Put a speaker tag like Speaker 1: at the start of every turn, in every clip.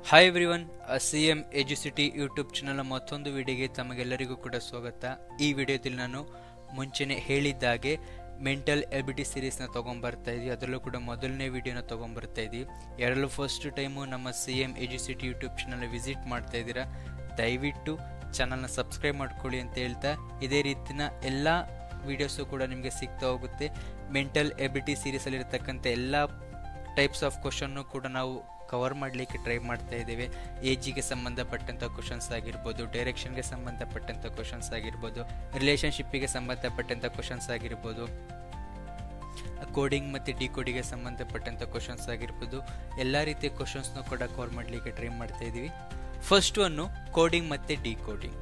Speaker 1: Hi everyone, CM Educity YouTube channel ಮತ್ತೊಂದು ವಿಡಿಯೋಗೆ ತಮಗೆಲ್ಲರಿಗೂ ಕೂಡ ಸ್ವಾಗತ. ಈ ವಿಡಿಯೋದಲ್ಲಿ ನಾನು ಮುಂಚೆನೆ ಹೇಳಿದ್ದಾಗೆ ಮೆಂಟಲ್ ಎಬಿಲಿಟಿ ಸೀರೀಸ್ನ ತೊಗೊಂಬರ್ತಾ ಇದ್ದೀವಿ. ಅದರಲ್ಲೂ ಕೂಡ ಮೊದಲನೇ ವಿಡಿಯೋನ ತೊಗೊಂಬರ್ತಾ ಇದ್ದೀವಿ. ಯಾರೆಲ್ಲೂ ಫಸ್ಟ್ ಟೈಮು ನಮ್ಮ CM Educity YouTube channel visit ಮಾಡ್ತಾ ಇದ್ದೀರಾ, ದಯವಿಟ್ಟು ಚಾನಲ್ನ ಸಬ್ಸ್ಕ್ರೈಬ್ ಮಾಡ್ಕೊಳ್ಳಿ ಅಂತ ಹೇಳ್ತಾ, ಇದೇ ರೀತಿನ ಎಲ್ಲ ವಿಡಿಯೋಸು ಕೂಡ ನಿಮಗೆ ಸಿಗ್ತಾ ಹೋಗುತ್ತೆ. ಮೆಂಟಲ್ ಎಬಿಲಿಟಿ ಸೀರೀಸಲ್ಲಿರ್ತಕ್ಕಂಥ ಎಲ್ಲ ಟೈಪ್ಸ್ ಆಫ್ ಕ್ವಶನ್ನು ಕೂಡ ನಾವು ಕವರ್ ಮಾಡಲಿಕ್ಕೆ ಟ್ರೈ ಮಾಡ್ತಾ ಇದ್ದೇವೆ. ಏಜಿಗೆ ಸಂಬಂಧಪಟ್ಟಂಥ ಕ್ವಶನ್ಸ್ ಆಗಿರ್ಬೋದು, ಡೈರೆಕ್ಷನ್ಗೆ ಸಂಬಂಧಪಟ್ಟಂಥ ಕ್ವಶನ್ಸ್ ಆಗಿರ್ಬೋದು, ರಿಲೇಷನ್ಶಿಪ್ಪಿಗೆ ಸಂಬಂಧಪಟ್ಟಂಥ ಕ್ವಶನ್ಸ್ ಆಗಿರ್ಬೋದು, ಕೋಡಿಂಗ್ ಮತ್ತು ಡಿಕೋಡಿಗೆ ಸಂಬಂಧಪಟ್ಟಂಥ ಕ್ವಶನ್ಸ್ ಆಗಿರ್ಬೋದು, ಎಲ್ಲ ರೀತಿಯ ಕ್ವಶನ್ಸ್ನು ಕೂಡ ಕವರ್ ಮಾಡಲಿಕ್ಕೆ ಟ್ರೈ ಮಾಡ್ತಾ ಇದ್ದೀವಿ. ಫಸ್ಟ್ ಒನ್ನು ಕೋಡಿಂಗ್ ಮತ್ತು ಡಿಕೋಡಿಂಗ್.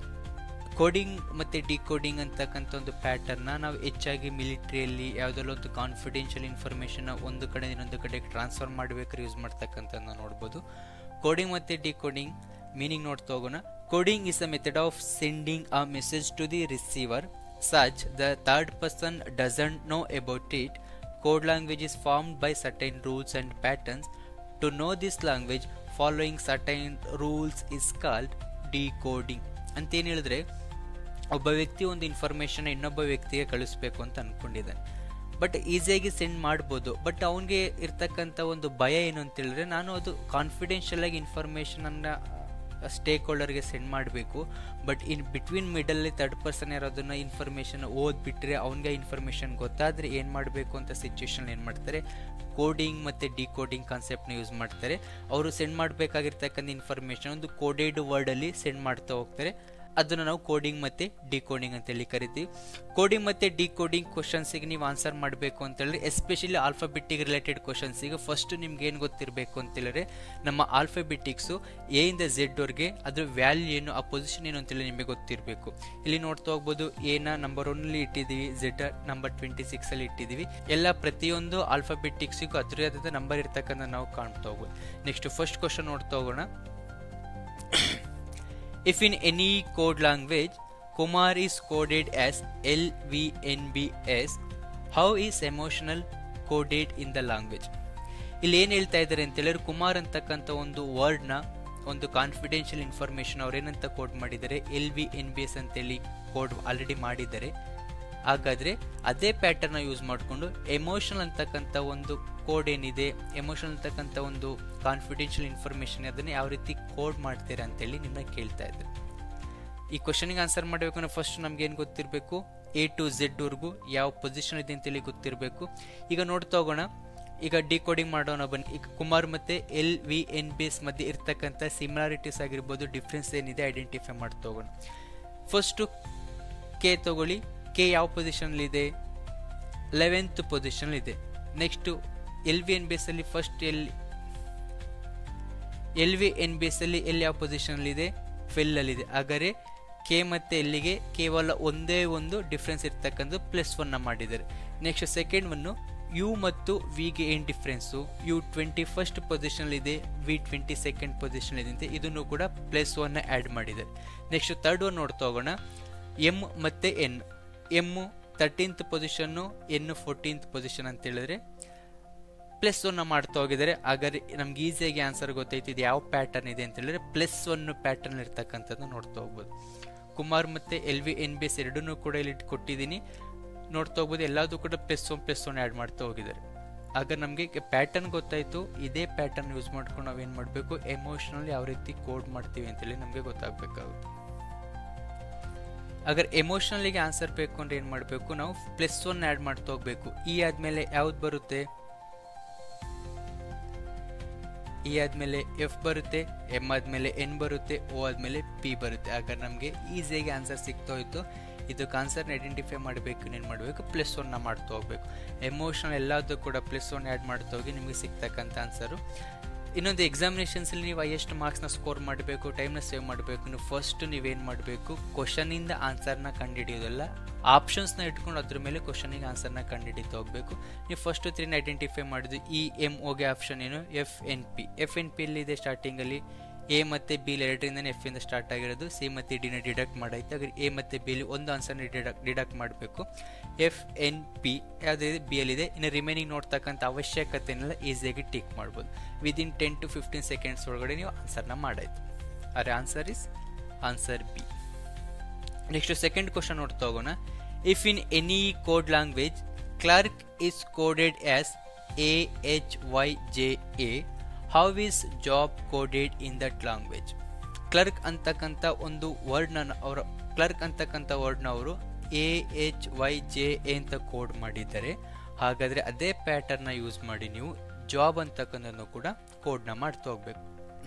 Speaker 1: ಕೋಡಿಂಗ್ ಮತ್ತು ಡಿಕೋಡಿಂಗ್ ಅಂತಕ್ಕಂಥ ಒಂದು ಪ್ಯಾಟರ್ನ ನಾವು ಹೆಚ್ಚಾಗಿ ಮಿಲಿಟ್ರಿಯಲ್ಲಿ ಯಾವುದೆಲ್ಲ ಒಂದು ಕಾನ್ಫಿಡೆನ್ಷಿಯಲ್ ಇನ್ಫಾರ್ಮೇಷನ್ ಒಂದು ಕಡೆ ಇನ್ನೊಂದು ಕಡೆಗೆ ಟ್ರಾನ್ಸ್ಫರ್ ಮಾಡಬೇಕಾದ್ರೆ ಯೂಸ್ ಮಾಡ್ತಕ್ಕಂಥದ್ದು ನೋಡ್ಬೋದು. ಕೋಡಿಂಗ್ ಮತ್ತು ಡಿಕೋಡಿಂಗ್ ಮೀನಿಂಗ್ ನೋಡ್ತಾ ಹೋಗೋಣ. Coding is a method of sending a message to the receiver such the third person doesn't know about it. Code language is formed by certain rules and patterns. To know this language following certain rules is called decoding. ಅಂತೇನು ಹೇಳಿದ್ರೆ, ಒಬ್ಬ ವ್ಯಕ್ತಿ ಒಂದು information ಇನ್ನೊಬ್ಬ ವ್ಯಕ್ತಿಗೆ ಕಳಿಸ್ಬೇಕು ಅಂತ ಅಂದ್ಕೊಂಡಿದ್ದಾನೆ, but ಈಸಿಯಾಗಿ ಸೆಂಡ್ ಮಾಡ್ಬೋದು. ಬಟ್ ಅವನಿಗೆ ಇರ್ತಕ್ಕಂಥ ಒಂದು ಭಯ ಏನು ಅಂತ ಹೇಳಿದ್ರೆ, ನಾನು ಅದು ಕಾನ್ಫಿಡೆನ್ಷಿಯಲ್ ಆಗಿ ಇನ್ಫಾರ್ಮೇಷನನ್ನು ಸ್ಟೇಕ್ ಹೋಲ್ಡರ್ಗೆ ಸೆಂಡ್ ಮಾಡಬೇಕು, ಬಟ್ ಇನ್ ಬಿಟ್ವೀನ್ ಮಿಡಲ್ಲಿ ಥರ್ಡ್ ಪರ್ಸನ್ ಯಾರು ಅದನ್ನು ಇನ್ಫಾರ್ಮೇಷನ್ ಓದ್ಬಿಟ್ರೆ ಅವನಿಗೆ ಇನ್ಫಾರ್ಮೇಷನ್ ಗೊತ್ತಾದರೆ ಏನು ಮಾಡಬೇಕು ಅಂತ ಸಿಚುವೇಶನ್ ಏನು ಮಾಡ್ತಾರೆ, ಕೋಡಿಂಗ್ ಮತ್ತು ಡಿಕೋಡಿಂಗ್ ಕಾನ್ಸೆಪ್ಟ್ನ ಯೂಸ್ ಮಾಡ್ತಾರೆ. ಅವರು ಸೆಂಡ್ ಮಾಡಬೇಕಾಗಿರ್ತಕ್ಕಂಥ ಇನ್ಫಾರ್ಮೇಷನ್ ಒಂದು ಕೋಡೆಡ್ ವರ್ಡಲ್ಲಿ ಸೆಂಡ್ ಮಾಡ್ತಾ ಹೋಗ್ತಾರೆ. ಅದನ್ನು ನಾವು ಕೋಡಿಂಗ್ ಮತ್ತು ಡಿಕೋಡಿಂಗ್ ಅಂತೇಳಿ ಕರಿತೀವಿ. ಕೋಡಿಂಗ್ ಮತ್ತು ಡಿಕೋಡಿಂಗ್ ಕ್ವಶನ್ಸಿಗೆ ನೀವು ಆನ್ಸರ್ ಮಾಡಬೇಕು ಅಂತೇಳಿದ್ರೆ, ಎಸ್ಪೆಷಲಿ ಆಲ್ಫಾಬೆಟಿಕ್ ರಿಲೇಟೆಡ್ ಕ್ವಶನ್ಸಿಗೆ ಫಸ್ಟ್ ನಿಮ್ಗೆ ಏನು ಗೊತ್ತಿರಬೇಕು ಅಂತೇಳಿದ್ರೆ, ನಮ್ಮ ಆಲ್ಫಾಬೆಟಿಕ್ಸು ಎ ಇಂದ ಝೆಡ್ವರೆಗೆ ಅದ್ರ ವ್ಯಾಲ್ಯೂ ಏನು, ಆ ಪೊಸಿಷನ್ ಏನು ಅಂತೇಳಿ ನಿಮಗೆ ಗೊತ್ತಿರಬೇಕು. ಇಲ್ಲಿ ನೋಡ್ತಾ ಹೋಗ್ಬೋದು, ಎನ ನಂಬರ್ 1 ಇಟ್ಟಿದ್ದೀವಿ, ಝೆಡ್ ನಂಬರ್ 26 ಇಟ್ಟಿದ್ದೀವಿ. ಎಲ್ಲ ಪ್ರತಿಯೊಂದು ಆಲ್ಫಾಬೆಟಿಕ್ಸಿಗೂ ಅದರದೇ ಆದ ನಂಬರ್ ಇರ್ತಕ್ಕಂಥ ನಾವು ಕಾಣ್ತಾ ಹೋಗ್ಬೋದು. ನೆಕ್ಸ್ಟ್ ಫಸ್ಟ್ ಕ್ವಶನ್ ನೋಡ್ತಾ ಹೋಗೋಣ. If in any code language Kumar is coded as LVNBS, how is emotional coded in the language? ಇಲ್ಲಿ ಏನು ಹೇಳ್ತಾ ಇದ್ದಾರೆ ಅಂತ ಹೇಳಿದ್ರೆ, ಕುಮಾರ್ ಅಂತಕ್ಕಂಥ ಒಂದು ವರ್ಡ್ನ ಒಂದು ಕಾನ್ಫಿಡೆನ್ಷಿಯಲ್ ಇನ್ಫಾರ್ಮೇಷನ್ ಅವ್ರೇನಂತ ಕೋಡ್ ಮಾಡಿದ್ದಾರೆ, LVNBS ಅಂತೇಳಿ ಕೋಡ್ ಆಲ್ರೆಡಿ ಮಾಡಿದ್ದಾರೆ. ಹಾಗಾದರೆ ಅದೇ ಪ್ಯಾಟರ್ನ ಯೂಸ್ ಮಾಡಿಕೊಂಡು ಎಮೋಷನಲ್ ಅಂತಕ್ಕಂಥ ಒಂದು ಕೋಡ್ ಏನಿದೆ, ಎಮೋಷನಲ್ ಅಂತಕ್ಕಂಥ ಒಂದು ಕಾನ್ಫಿಡೆನ್ಷಿಯಲ್ ಇನ್ಫಾರ್ಮೇಷನ್ ಅದನ್ನು ಯಾವ ರೀತಿ ಕೋಡ್ ಮಾಡ್ತೀರಾ ಅಂತೇಳಿ ನಿಮ್ಮನ್ನ ಕೇಳ್ತಾ ಇದ್ದಾರೆ. ಈ ಕ್ವಶನಿಗೆ ಆನ್ಸರ್ ಮಾಡಬೇಕು ಅಂದರೆ ಫಸ್ಟ್ ನಮ್ಗೆ ಏನು ಗೊತ್ತಿರಬೇಕು, A to Z ವರೆಗೂ ಯಾವ ಪೊಸಿಷನ್ ಇದೆ ಅಂತೇಳಿ ಗೊತ್ತಿರಬೇಕು. ಈಗ ನೋಡ್ತಾ ಹೋಗೋಣ. ಈಗ ಡಿಕೋಡಿಂಗ್ ಮಾಡೋಣ ಬನ್ನಿ. ಈಗ ಕುಮಾರ್ ಮತ್ತು LVNBS ಮಧ್ಯೆ ಇರ್ತಕ್ಕಂಥ ಸಿಮಿಲಾರಿಟೀಸ್ ಆಗಿರ್ಬೋದು, ಡಿಫ್ರೆನ್ಸ್ ಏನಿದೆ ಐಡೆಂಟಿಫೈ ಮಾಡ್ತಾ ಹೋಗೋಣ. ಫಸ್ಟು ಕೆ ತಗೊಳ್ಳಿ. ಕೆ ಯಾವ ಪೊಸಿಷನ್ಲಿದೆ, 11th ಪೊಸಿಷನ್ಲಿದೆ. ನೆಕ್ಸ್ಟು LVNBS ಅಲ್ಲಿ ಫಸ್ಟ್ LVNBS ಅಲ್ಲಿ ಎಲ್ಲಿ ಯಾವ ಪೊಸಿಷನ್ಲಿದೆ, 12 ಅಲ್ಲಿದೆ. ಹಾಗಾದರೆ ಕೆ ಮತ್ತು ಎಲ್ಲಿಗೆ ಕೇವಲ ಒಂದೇ ಒಂದು ಡಿಫ್ರೆನ್ಸ್ ಇರ್ತಕ್ಕಂಥ +1 ಮಾಡಿದ್ದಾರೆ. ನೆಕ್ಸ್ಟ್ ಸೆಕೆಂಡ್ ಒನ್ನು ಯು ಮತ್ತು ವಿಗೆ ಏನು ಡಿಫ್ರೆನ್ಸು, ಯು 21st ಪೊಸಿಷನ್ಲಿದೆ, ವಿ 22nd ಪೊಸಿಷನ್ಲಿದೆ. ಇದನ್ನು ಕೂಡ +1 ಆ್ಯಡ್ ಮಾಡಿದ್ದಾರೆ. ನೆಕ್ಸ್ಟ್ ಥರ್ಡ್ ಒನ್ ನೋಡ್ತಾ ಹೋಗೋಣ. ಎಮ್ ಮತ್ತು N. M 13th position, N 14th position ಅಂತ ಹೇಳಿದ್ರೆ +1 ಮಾಡ್ತಾ ಹೋಗಿದ್ದಾರೆ. ಹಾಗಾದ್ರೆ ನಮ್ಗೆ ಈಸಿಯಾಗಿ ಆನ್ಸರ್ ಗೊತ್ತೈತಿದೆ ಯಾವ ಪ್ಯಾಟರ್ನ್ ಇದೆ ಅಂತ ಹೇಳಿದ್ರೆ, +1 ಪ್ಯಾಟರ್ನ್ ಇರ್ತಕ್ಕಂಥದ್ದು ನೋಡ್ತಾ ಹೋಗ್ಬೋದು. ಕುಮಾರ್ ಮತ್ತು LVNBS ಎರಡನ್ನೂ ಕೂಡ ಇಲ್ಲಿ ಕೊಟ್ಟಿದ್ದೀನಿ, ನೋಡ್ತಾ ಹೋಗ್ಬೋದು. ಎಲ್ಲದೂ ಕೂಡ +1 ಆ್ಯಡ್ ಮಾಡ್ತಾ ಹೋಗಿದ್ದಾರೆ. ಆಗ ನಮಗೆ ಪ್ಯಾಟರ್ನ್ ಗೊತ್ತಾಯಿತು. ಇದೇ ಪ್ಯಾಟರ್ನ್ ಯೂಸ್ ಮಾಡ್ಕೊಂಡು ನಾವೇನು ಮಾಡಬೇಕು, ಎಮೋಷನಲ್ ಯಾವ ರೀತಿ ಕೋಡ್ ಮಾಡ್ತೀವಿ ಅಂತೇಳಿ ನಮಗೆ ಗೊತ್ತಾಗಬೇಕಾಗುತ್ತೆ. ಅಗರ್ ಎಮೋಷನಲಿಗೆ ಆನ್ಸರ್ ಬೇಕು ಅಂದರೆ ಏನು ಮಾಡಬೇಕು, ನಾವು +1 ಆ್ಯಡ್ ಮಾಡ್ತಾ ಹೋಗ್ಬೇಕು. ಇ ಆದಮೇಲೆ ಯಾವ್ದು ಬರುತ್ತೆ, ಇ ಆದಮೇಲೆ ಎಫ್ ಬರುತ್ತೆ, ಎಮ್ ಆದಮೇಲೆ ಎನ್ ಬರುತ್ತೆ, ಓ ಆದಮೇಲೆ ಪಿ ಬರುತ್ತೆ. ಆಗ ನಮಗೆ ಈಸಿಯಾಗಿ ಆನ್ಸರ್ ಸಿಗ್ತಾ ಹೋಯಿತು. ಇದಕ್ಕೆ ಆನ್ಸರ್ನ ಐಡೆಂಟಿಫೈ ಮಾಡಬೇಕು, ಏನು ಮಾಡಬೇಕು, +1 ಮಾಡ್ತಾ ಹೋಗ್ಬೇಕು. ಎಮೋಷನಲ್ ಎಲ್ಲದೂ ಕೂಡ +1 ಆ್ಯಡ್ ಮಾಡ್ತಾ ಹೋಗಿ ನಿಮಗೆ ಸಿಗ್ತಕ್ಕಂಥ ಆನ್ಸರು. ಇನ್ನೊಂದು ಎಕ್ಸಾಮಿನೇಷನ್ಸಲ್ಲಿ ನೀವು ಎಷ್ಟು ಮಾರ್ಕ್ಸ್ನ ಸ್ಕೋರ್ ಮಾಡಬೇಕು, ಟೈಮ್ನ ಸೇವ್ ಮಾಡಬೇಕು, ನೀವು ಫಸ್ಟ್ ನೀವೇನು ಮಾಡಬೇಕು, ಕ್ವಶನಿಂದ ಆನ್ಸರ್ನ ಕಂಡುಹಿಡಿಯೋದಲ್ಲ, ಆಪ್ಷನ್ಸ್ನ ಇಟ್ಕೊಂಡು ಅದ್ರ ಮೇಲೆ ಕ್ವಶನಿಗೆ ಆನ್ಸರ್ನ ಕಂಡುಹಿಡಿತಾ ಹೋಗಬೇಕು. ನೀವು ಫಸ್ಟು 3 ಐಡೆಂಟಿಫೈ ಮಾಡಿದ್ದು. ಇ ಎಮ್ ಓಗೆ ಆಪ್ಷನ್ ಏನು, FNP. FNP ಎಲ್ಲಿದೆ ಸ್ಟಾರ್ಟಿಂಗಲ್ಲಿ, ಎ ಮತ್ತು ಬಿ ಎರಡರಿಂದನೇ ಎಫ್ ಇಂದ ಸ್ಟಾರ್ಟ್ ಆಗಿರೋದು. ಸಿ ಮತ್ತು ಡಿನ ಡಿಡಕ್ಟ್ ಮಾಡಾಯ್ತು. ಹಾಗೆ ಎ ಮತ್ತು ಬಿ ಒಂದು ಆನ್ಸರ್ನ ಡಿಡಕ್ಟ್ ಮಾಡಬೇಕು. ಎಫ್ ಎನ್ ಪಿ ಯಾವುದಿದೆ ಬಿ ಯಲ್ಲಿದೆ. ಇನ್ನು ರಿಮೈನಿಂಗ್ ನೋಡ್ತಕ್ಕಂಥ ಅವಶ್ಯಕತೆನೆಲ್ಲ ಈಸಿಯಾಗಿ ಟಿಕ್ ಮಾಡ್ಬೋದು. ವಿದಿನ್ 10 to 15 seconds ಒಳಗಡೆ ನೀವು ಆನ್ಸರ್ನ ಮಾಡಾಯ್ತು. ಆದರೆ answer is answer B. Next second question ನೋಡ್ತಾ ಹೋಗೋಣ. If in any code language clerk is coded as AHYJA, how is job coded in that language? Clerk ಅಂತಕ್ಕಂಥ ಒಂದು ವರ್ಡ್ನ ಅವರು AHYJA ಅಂತ ಕೋಡ್ ಮಾಡಿದ್ದಾರೆ. ಹಾಗಾದರೆ ಅದೇ ಪ್ಯಾಟರ್ನ ಯೂಸ್ ಮಾಡಿ ನೀವು ಜಾಬ್ ಅಂತಕ್ಕಂಥದ್ದು ಕೂಡ ಕೋಡ್ನ ಮಾಡ್ತಾ ಹೋಗ್ಬೇಕು.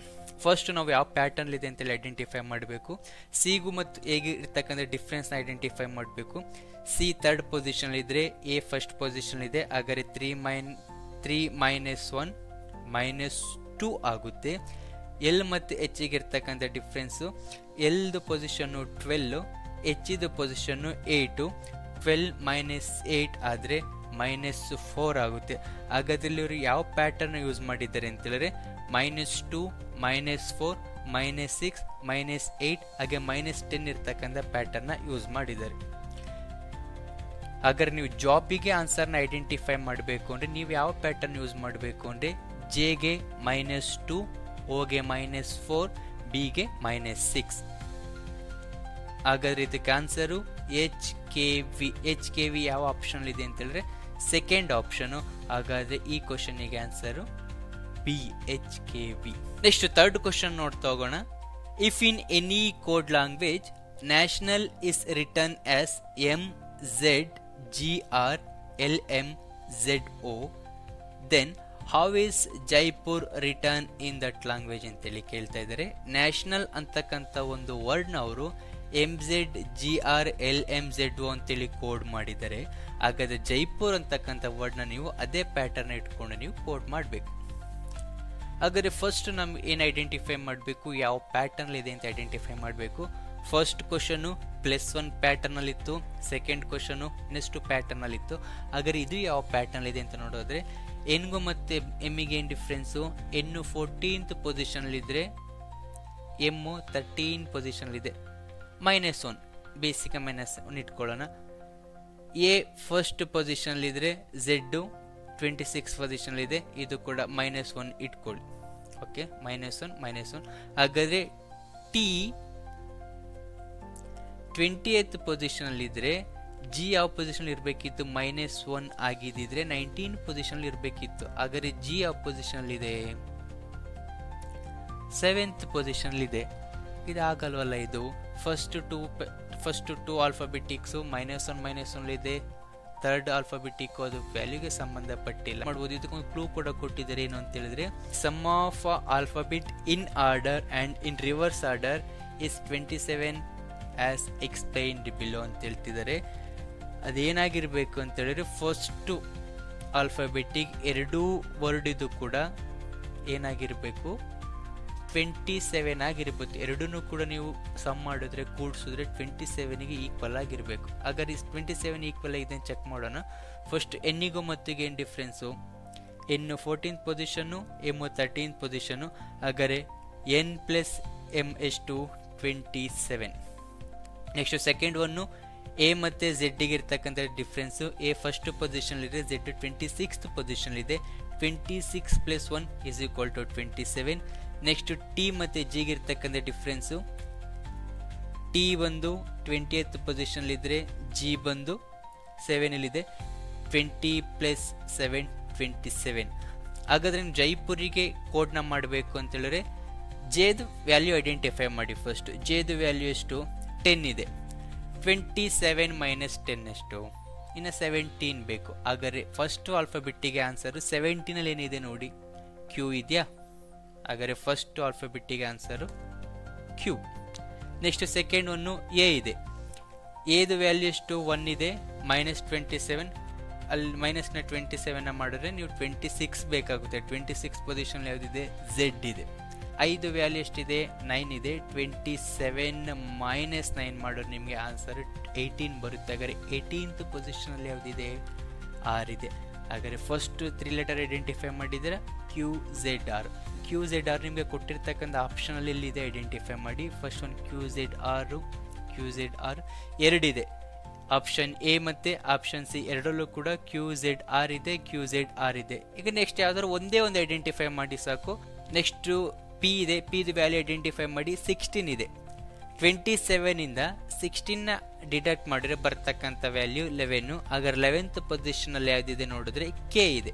Speaker 1: ಫಸ್ಟ್ ನಾವು ಯಾವ ಪ್ಯಾಟರ್ನ್ ಇದೆ ಅಂತೇಳಿ ಐಡೆಂಟಿಫೈ ಮಾಡಬೇಕು. ಸಿಗೂ ಮತ್ತು ಎಗೆ ಇರ್ತಕ್ಕಂಥ ಡಿಫ್ರೆನ್ಸ್ನ ಐಡೆಂಟಿಫೈ ಮಾಡಬೇಕು. ಸಿ ಥರ್ಡ್ ಪೊಸಿಷನ್ ಇದ್ರೆ ಎ ಫಸ್ಟ್ ಪೊಸಿಷನ್ ಇದೆ. ಹಾಗಾದರೆ 3 - 1 - 2 ಆಗುತ್ತೆ. ಎಲ್ ಮತ್ತು ಎಚ್ಗೆ ಇರ್ತಕ್ಕಂಥ ಡಿಫ್ರೆನ್ಸು ಎಲ್ದು ಪೊಸಿಷನ್ನು 12, ಎಚ್ದು ಪೊಸಿಷನ್ನು 8. 12 - 8 ಆದರೆ -4 ಆಗುತ್ತೆ. ಹಾಗಾದ್ರೆ ಇವರು ಯಾವ ಪ್ಯಾಟರ್ನ್ ಯೂಸ್ ಮಾಡಿದ್ದಾರೆ ಅಂತ ಹೇಳಿದ್ರೆ -2, -4, -6, -8 ಹಾಗೆ -10 ಇರ್ತಕ್ಕಂಥ ಪ್ಯಾಟರ್ನ ಯೂಸ್ ಮಾಡಿದ್ದಾರೆ. ಹಾಗಾದ್ರೆ ನೀವು ಜಾಬಿಗೆ ಆನ್ಸರ್ನ ಐಡೆಂಟಿಫೈ ಮಾಡಬೇಕು ಅಂದರೆ ನೀವು ಯಾವ ಪ್ಯಾಟರ್ನ್ ಯೂಸ್ ಮಾಡಬೇಕು ಅಂದರೆ ಜೆಗೆ -2, ಓಗೆ -4, ಬಿಗೆ -6. ಹಾಗಾದ್ರೆ ಇದಕ್ಕೆ ಆನ್ಸರು ಎಚ್ ಕೆ ವಿ ಯಾವ ಆಪ್ಷನ್ ಇದೆ ಅಂತ ಹೇಳಿದ್ರೆ ಸೆಕೆಂಡ್ ಆಪ್ಷನು. ಹಾಗಾದ್ರೆ ಈ ಕ್ವಶನ್ಗೆ answer B HKV. Next third question ನೋಡ್ತಾ ಹೋಗೋಣ. If in any code language national is return as MZGRLMZO, then how is Jaipur return in that language ಅಂತೇಳಿ ಕೇಳ್ತಾ ಇದ್ದಾರೆ. ನ್ಯಾಷನಲ್ ಅಂತಕ್ಕಂಥ ಒಂದು ವರ್ಡ್ನ ಅವರು MZGRLMZO ಅಂತೇಳಿ ಕೋಡ್ ಮಾಡಿದ್ದಾರೆ. ಹಾಗಾದ್ರೆ ಜೈಪುರ್ ಅಂತಕ್ಕಂಥ ವರ್ಡ್ನ ನೀವು ಅದೇ ಪ್ಯಾಟರ್ನ್ ಇಟ್ಕೊಂಡು ನೀವು ಕೋಡ್ ಮಾಡಬೇಕು. ಹಾಗಾದರೆ ಫಸ್ಟ್ ನಮ್ಗೆ ಏನು ಐಡೆಂಟಿಫೈ ಮಾಡಬೇಕು, ಯಾವ ಪ್ಯಾಟರ್ನ್ ಇದೆ ಅಂತ ಐಡೆಂಟಿಫೈ ಮಾಡಬೇಕು. ಫಸ್ಟ್ ಕ್ವಶನು +1 ಪ್ಯಾಟರ್ನಲ್ಲಿತ್ತು, ಸೆಕೆಂಡ್ ಕ್ವಶನು ನೆಕ್ಸ್ಟ್ ಪ್ಯಾಟರ್ನಲ್ಲಿತ್ತು. ಹಾಗಾದರೆ ಇದು ಯಾವ ಪ್ಯಾಟರ್ನ್ ಇದೆ ಅಂತ ನೋಡೋದ್ರೆ ಎನ್ಗೂ ಮತ್ತು ಎಮ್ಮಿಗೆ ಏನು ಡಿಫ್ರೆನ್ಸು? ಎನ್ನು 14th ಪೊಸಿಷನಲ್ಲಿದ್ದರೆ ಎಮ್ಮು 13 ಪೊಸಿಷನಲ್ಲಿದೆ. -1 ಬೇಸಿಕ್ -1 ಇಟ್ಕೊಳ್ಳೋಣ. ಎ ಫಸ್ಟ್ ಪೊಸಿಷನಲ್ಲಿದ್ದರೆ ಝೆಡ್ಡು 26 ಪೊಸಿಷನಲ್ಲಿದೆ. ಇದು ಕೂಡ -1 ಇಟ್ಕೊಳ್ಳಿ. ಓಕೆ, -1. ಹಾಗಾದರೆ ಟಿ 20th ಪೊಸಿಷನಲ್ಲಿದ್ದರೆ ಜಿ ಯಾವ ಪೊಸಿಷನ್ ಇರಬೇಕಿತ್ತು? -1 ಆಗಿದ್ದಿದ್ರೆ 19 ಪೊಸಿಷನ್ ಇರಬೇಕಿತ್ತು. ಹಾಗಾದರೆ ಜಿ ಯಾವ ಪೊಸಿಷನಲ್ಲಿದೆ? 7th ಪೊಸಿಷನಲ್ಲಿದೆ. ಇದಾಗಲ್ವಲ್ಲ ಇದು. ಫಸ್ಟ್ ಟು ಆಲ್ಫಾಬೆಟಿಕ್ಸು -1 ಇದೆ. ಥರ್ಡ್ ಆಲ್ಫಾಬೆಟಿಕ್ ಅದು ವ್ಯಾಲ್ಯೂಗೆ ಸಂಬಂಧಪಟ್ಟಿಲ್ಲ ಮಾಡ್ಬೋದು. ಇದಕ್ಕೊಂದು ಕ್ಲೂ ಕೂಡ ಕೊಟ್ಟಿದ್ದಾರೆ. ಏನು ಅಂತ ಹೇಳಿದ್ರೆ sum of alphabet in order and in reverse order is 27 as explained below ಅಂತ ಹೇಳ್ತಿದ್ದಾರೆ. ಅದೇನಾಗಿರ್ಬೇಕು ಅಂತ ಹೇಳಿದ್ರೆ ಫಸ್ಟ್ ಆಲ್ಫಾಬೆಟಿಕ್ ಎರಡೂ ವರ್ಡ್ ಇದು ಕೂಡ ಏನಾಗಿರ್ಬೇಕು? 27 ಆಗಿರ್ಬೋದು. ಎರಡನ್ನೂ ಕೂಡ ನೀವು ಸಮ್ ಮಾಡಿದ್ರೆ ಕೂಡಿಸಿದ್ರೆ 27ಗೆ ಈಕ್ವಲ್ ಆಗಿರಬೇಕು. ಹಾಗಾದ್ರೆ 27 ಈಕ್ವಲ್ ಆಗಿದೆ ಅಂತ ಚೆಕ್ ಮಾಡೋಣ. ಫಸ್ಟ್ ಎನ್ನಿಗೂ ಮತ್ತಿಗೆ ಏನು ಡಿಫ್ರೆನ್ಸು? ಎನ್ನು 14th position, M 13th position. ಹಾಗಾದರೆ n + m ಎಷ್ಟು? 27. ನೆಕ್ಸ್ಟ್ ಸೆಕೆಂಡ್ ಒನ್ನು ಎ ಮತ್ತು ಝೆಡ್ಗೆ ಇರ್ತಕ್ಕಂಥ ಡಿಫ್ರೆನ್ಸು. ಎ ಫಸ್ಟ್ ಪೊಸಿಷನ್ಲಿದೆ, ಝೆಡ್ 26th ಪೊಸಿಷನ್ಲಿದೆ. 26 + 1 = 27. ನೆಕ್ಸ್ಟ್ ಟಿ ಮತ್ತು ಜಿಗೆ ಇರ್ತಕ್ಕಂಥ ಡಿಫ್ರೆನ್ಸು. ಟಿ ಬಂದು 20th ಪೊಸಿಷನ್ಲಿದ್ದರೆ ಜಿ ಬಂದು 7 20 + 7 27. ಹಾಗಾದರೆ ನೀವು ಜೈಪುರಿಗೆ ಕೋಡ್ನ ಮಾಡಬೇಕು ಅಂತ ಹೇಳಿದ್ರೆ ಜೆದು ವ್ಯಾಲ್ಯೂ ಐಡೆಂಟಿಫೈ ಮಾಡಿ. ಫಸ್ಟ್ ಜೆದು ವ್ಯಾಲ್ಯೂ ಎಷ್ಟು? 10 ಇದೆ. 27 - 10 ಎಷ್ಟು? ಇನ್ನು 17 ಬೇಕು. ಹಾಗಾದರೆ ಫಸ್ಟ್ ಆಲ್ಫಾಬೆಟ್ಟಿಗೆ ಆನ್ಸರು 17 ಏನಿದೆ ನೋಡಿ, ಕ್ಯೂ ಇದೆಯಾ? ಹಾಗಾದರೆ ಫಸ್ಟ್ ಆಲ್ಫಾಬೆಟ್ಟಿಗೆ answer Q. Next second one A ಇದೆ. ಎದು ವ್ಯಾಲ್ಯೂ ಎಷ್ಟು? 1 ಇದೆ. -27 ಅಲ್ಲಿ -27 ಮಾಡಿದ್ರೆ ನೀವು 26 ಬೇಕಾಗುತ್ತೆ. 26 ಪೊಸಿಷನ್ ಯಾವುದಿದೆ? ಝೆಡ್ ಇದೆ. 5 ವ್ಯಾಲ್ಯೂ ಎಷ್ಟಿದೆ? 9 ಇದೆ. 27 - 9 ಮಾಡೋದು ನಿಮಗೆ ಆನ್ಸರ್ 18 ಬರುತ್ತೆ. ಹಾಗಾದರೆ 18th ಪೊಸಿಷನಲ್ಲಿ ಯಾವುದಿದೆ? ಆರ್ ಇದೆ. ಹಾಗಾದರೆ ಫಸ್ಟ್ 3 ಲೆಟರ್ ಐಡೆಂಟಿಫೈ ಮಾಡಿದರೆ QZR. QZR ನಿಮಗೆ ಕೊಟ್ಟಿರ್ತಕ್ಕಂಥ ಆಪ್ಷನಲ್ಲಿ ಇಲ್ಲಿದೆ, ಐಡೆಂಟಿಫೈ ಮಾಡಿ. ಫಸ್ಟ್ ಒಂದು QZR ಎರಡಿದೆ, ಆಪ್ಷನ್ ಎ ಮತ್ತು ಆಪ್ಷನ್ ಸಿ ಎರಡರಲ್ಲೂ ಕೂಡ QZR ಇದೆ, QZR ಇದೆ. ಈಗ ನೆಕ್ಸ್ಟ್ ಯಾವ್ದಾದ್ರು ಒಂದೇ ಒಂದು ಐಡೆಂಟಿಫೈ ಮಾಡಿ ಸಾಕು. ನೆಕ್ಸ್ಟ್ ಪಿ ಇದೆ, ಪಿದು ವ್ಯಾಲ್ಯೂ ಐಡೆಂಟಿಫೈ ಮಾಡಿ. 16 ಇದೆ, 27 ಇಂದ 16ನ ಡಿಡಕ್ಟ್ ಮಾಡಿದ್ರೆ ಬರ್ತಕ್ಕಂಥ ವ್ಯಾಲ್ಯೂ 11. ಹಾಗಾದ್ರೆ 11th ಪೊಸಿಷನಲ್ಲಿ ಯಾವ್ದಿದೆ ನೋಡಿದ್ರೆ ಕೆ ಇದೆ.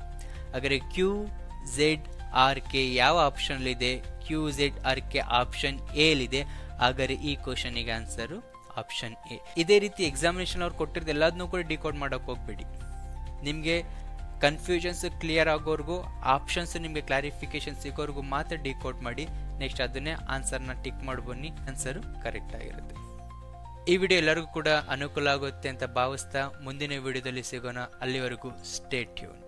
Speaker 1: ಹಾಗಾದ್ರೆ QZRK ಯಾವ ಆಪ್ಷನ್ ಇದೆ? QZRK ಆಪ್ಷನ್ ಎಲ್ಲಿದೆ. ಹಾಗಾದ್ರೆ ಈ ಕ್ವಶನಿಗೆ ಆನ್ಸರು ಆಪ್ಷನ್ ಎ. ಇದೇ ರೀತಿ ಎಕ್ಸಾಮಿನೇಷನ್ ಅವ್ರು ಕೊಟ್ಟಿರೋದು ಎಲ್ಲದನ್ನೂ ಕೂಡ ಡಿಕೋಡ್ ಮಾಡೋಕೆ ಹೋಗ್ಬೇಡಿ. ನಿಮಗೆ ಕನ್ಫ್ಯೂಷನ್ಸ್ ಕ್ಲಿಯರ್ ಆಗೋವರೆಗೂ, ಆಪ್ಷನ್ಸ್ ನಿಮಗೆ ಕ್ಲಾರಿಫಿಕೇಶನ್ ಸಿಗೋವರೆಗೂ ಮಾತ್ರ ಡಿಕೋಡ್ ಮಾಡಿ. ನೆಕ್ಸ್ಟ್ ಅದನ್ನೇ ಆನ್ಸರ್ನ ಟಿಕ್ ಮಾಡಿ ಬನ್ನಿ, ಆನ್ಸರು ಕರೆಕ್ಟ್ ಆಗಿರುತ್ತೆ. ಈ ವಿಡಿಯೋ ಎಲ್ಲರಿಗೂ ಕೂಡ ಅನುಕೂಲ ಆಗುತ್ತೆ ಅಂತ ಭಾವಿಸ್ತಾ ಮುಂದಿನ ವಿಡಿಯೋದಲ್ಲಿ ಸಿಗೋಣ. ಅಲ್ಲಿವರೆಗೂ ಸ್ಟೇ ಟ್ಯೂನ್.